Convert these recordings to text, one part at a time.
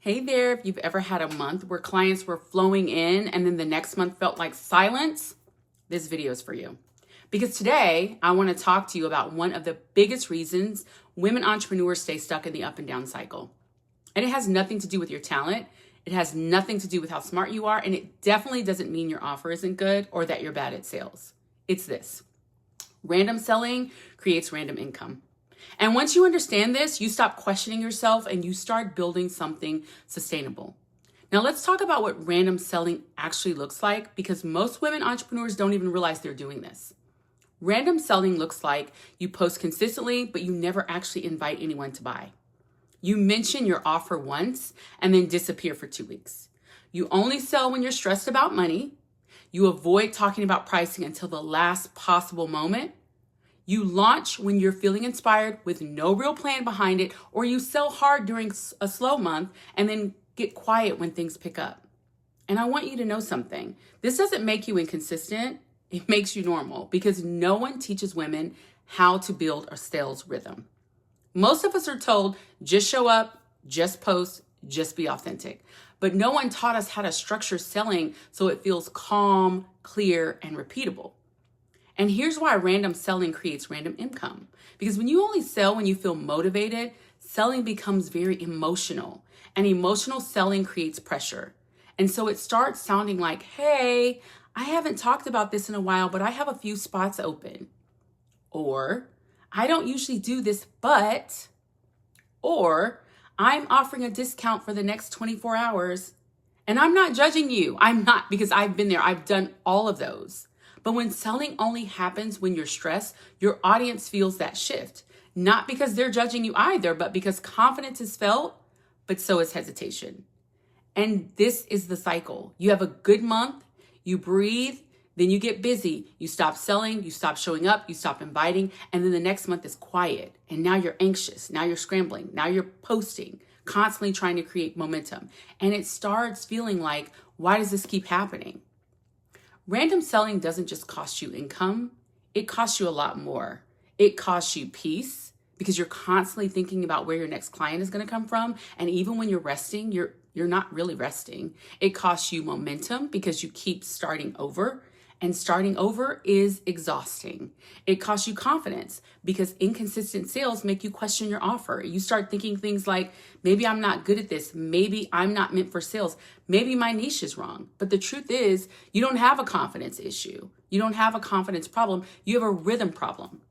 Hey there, if you've ever had a month where clients were flowing in and then the next month felt like silence, this video is for you. Because today I want to talk to you about one of the biggest reasons women entrepreneurs stay stuck in the up and down cycle. And it has nothing to do with your talent. It has nothing to do with how smart you are. And it definitely doesn't mean your offer isn't good or that you're bad at sales. It's this: random selling creates random income. And once you understand this, you stop questioning yourself and you start building something sustainable. Now let's talk about what random selling actually looks like, because most women entrepreneurs don't even realize they're doing this. Random selling looks like you post consistently, but you never actually invite anyone to buy. You mention your offer once and then disappear for 2 weeks. You only sell when you're stressed about money. You avoid talking about pricing until the last possible moment. You launch when you're feeling inspired with no real plan behind it, or you sell hard during a slow month and then get quiet when things pick up. And I want you to know something. This doesn't make you inconsistent. It makes you normal, because no one teaches women how to build a sales rhythm. Most of us are told, just show up, just post, just be authentic. But no one taught us how to structure selling so it feels calm, clear, and repeatable. And here's why random selling creates random income. Because when you only sell when you feel motivated, selling becomes very emotional. And emotional selling creates pressure. And so it starts sounding like, hey, I haven't talked about this in a while, but I have a few spots open. Or, I don't usually do this, but, or, I'm offering a discount for the next 24 hours. And I'm not judging you. I'm not, because I've been there. I've done all of those. But when selling only happens when you're stressed, your audience feels that shift. Not because they're judging you either, but because confidence is felt, but so is hesitation. And this is the cycle. You have a good month, you breathe, then you get busy. You stop selling, you stop showing up, you stop inviting, and then the next month is quiet. And now you're anxious, now you're scrambling, now you're posting, constantly trying to create momentum. And it starts feeling like, why does this keep happening? Random selling doesn't just cost you income, it costs you a lot more. It costs you peace, because you're constantly thinking about where your next client is going to come from. And even when you're resting, you're not really resting. It costs you momentum because you keep starting over. And starting over is exhausting. It costs you confidence because inconsistent sales make you question your offer. You start thinking things like, maybe I'm not good at this. Maybe I'm not meant for sales. Maybe my niche is wrong. But the truth is, you don't have a confidence issue. You don't have a confidence problem. You have a rhythm problem.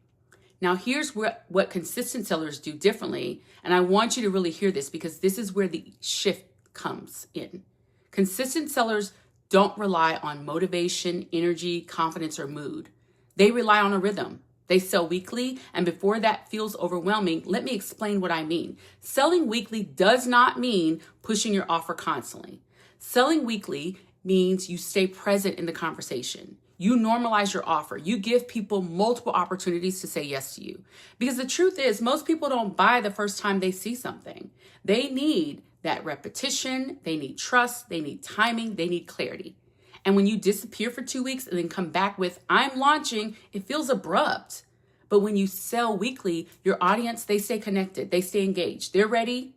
Now, here's what consistent sellers do differently. And I want you to really hear this, because this is where the shift comes in. Consistent sellers don't rely on motivation, energy, confidence, or mood. They rely on a rhythm. They sell weekly, and before that feels overwhelming, let me explain what I mean. Selling weekly does not mean pushing your offer constantly. Selling weekly means you stay present in the conversation. You normalize your offer. You give people multiple opportunities to say yes to you. Because the truth is, most people don't buy the first time they see something. They need that repetition, they need trust, they need timing, they need clarity. And when you disappear for 2 weeks and then come back with, I'm launching, it feels abrupt. But when you sell weekly, your audience, they stay connected, they stay engaged, they're ready,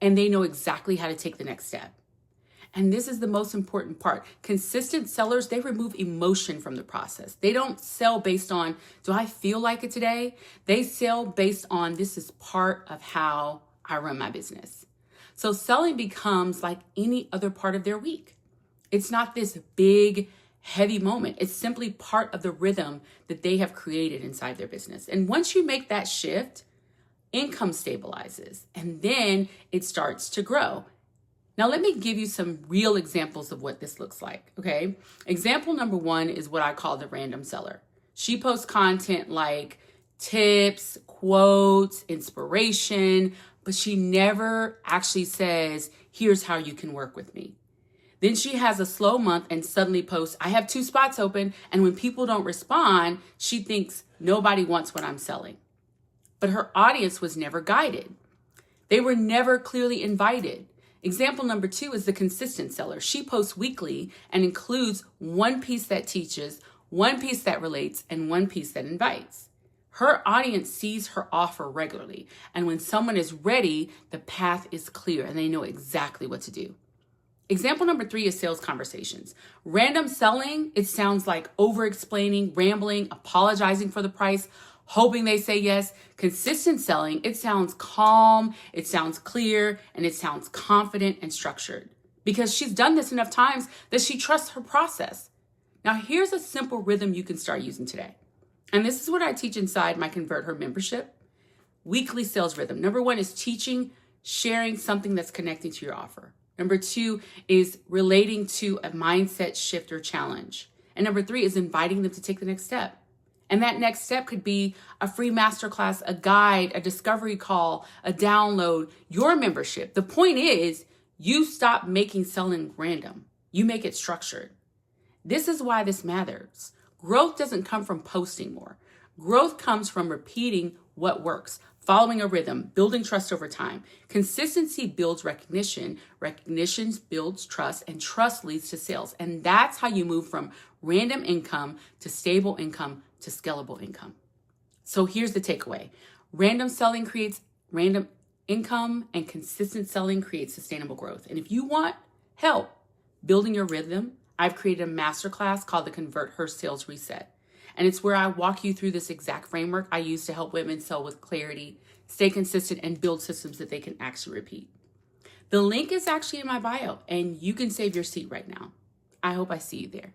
and they know exactly how to take the next step. And this is the most important part. Consistent sellers, they remove emotion from the process. They don't sell based on, do I feel like it today? They sell based on, this is part of how I run my business. So selling becomes like any other part of their week. It's not this big, heavy moment. It's simply part of the rhythm that they have created inside their business. And once you make that shift, income stabilizes, and then it starts to grow. Now, let me give you some real examples of what this looks like, okay? Example number one is what I call the random seller. She posts content like tips, quotes, inspiration, but she never actually says, here's how you can work with me. Then she has a slow month and suddenly posts, I have 2 spots open. And when people don't respond, she thinks nobody wants what I'm selling. But her audience was never guided. They were never clearly invited. Example number 2 is the consistent seller. She posts weekly and includes one piece that teaches, one piece that relates, and one piece that invites. Her audience sees her offer regularly. And when someone is ready, the path is clear and they know exactly what to do. Example number 3 is sales conversations. Random selling, it sounds like over-explaining, rambling, apologizing for the price, hoping they say yes. Consistent selling, it sounds calm, it sounds clear, and it sounds confident and structured. Because she's done this enough times that she trusts her process. Now, here's a simple rhythm you can start using today. And this is what I teach inside my ConvertHer membership. Weekly sales rhythm. Number 1 is teaching, sharing something that's connecting to your offer. Number 2 is relating to a mindset shift or challenge. And number 3 is inviting them to take the next step. And that next step could be a free masterclass, a guide, a discovery call, a download, your membership. The point is, you stop making selling random. You make it structured. This is why this matters. Growth doesn't come from posting more. Growth comes from repeating what works, following a rhythm, building trust over time. Consistency builds recognition. Recognition builds trust, and trust leads to sales. And that's how you move from random income to stable income to scalable income. So here's the takeaway. Random selling creates random income, and consistent selling creates sustainable growth. And if you want help building your rhythm, I've created a masterclass called the ConvertHer Sales Reset. And it's where I walk you through this exact framework I use to help women sell with clarity, stay consistent, and build systems that they can actually repeat. The link is actually in my bio, and you can save your seat right now. I hope I see you there.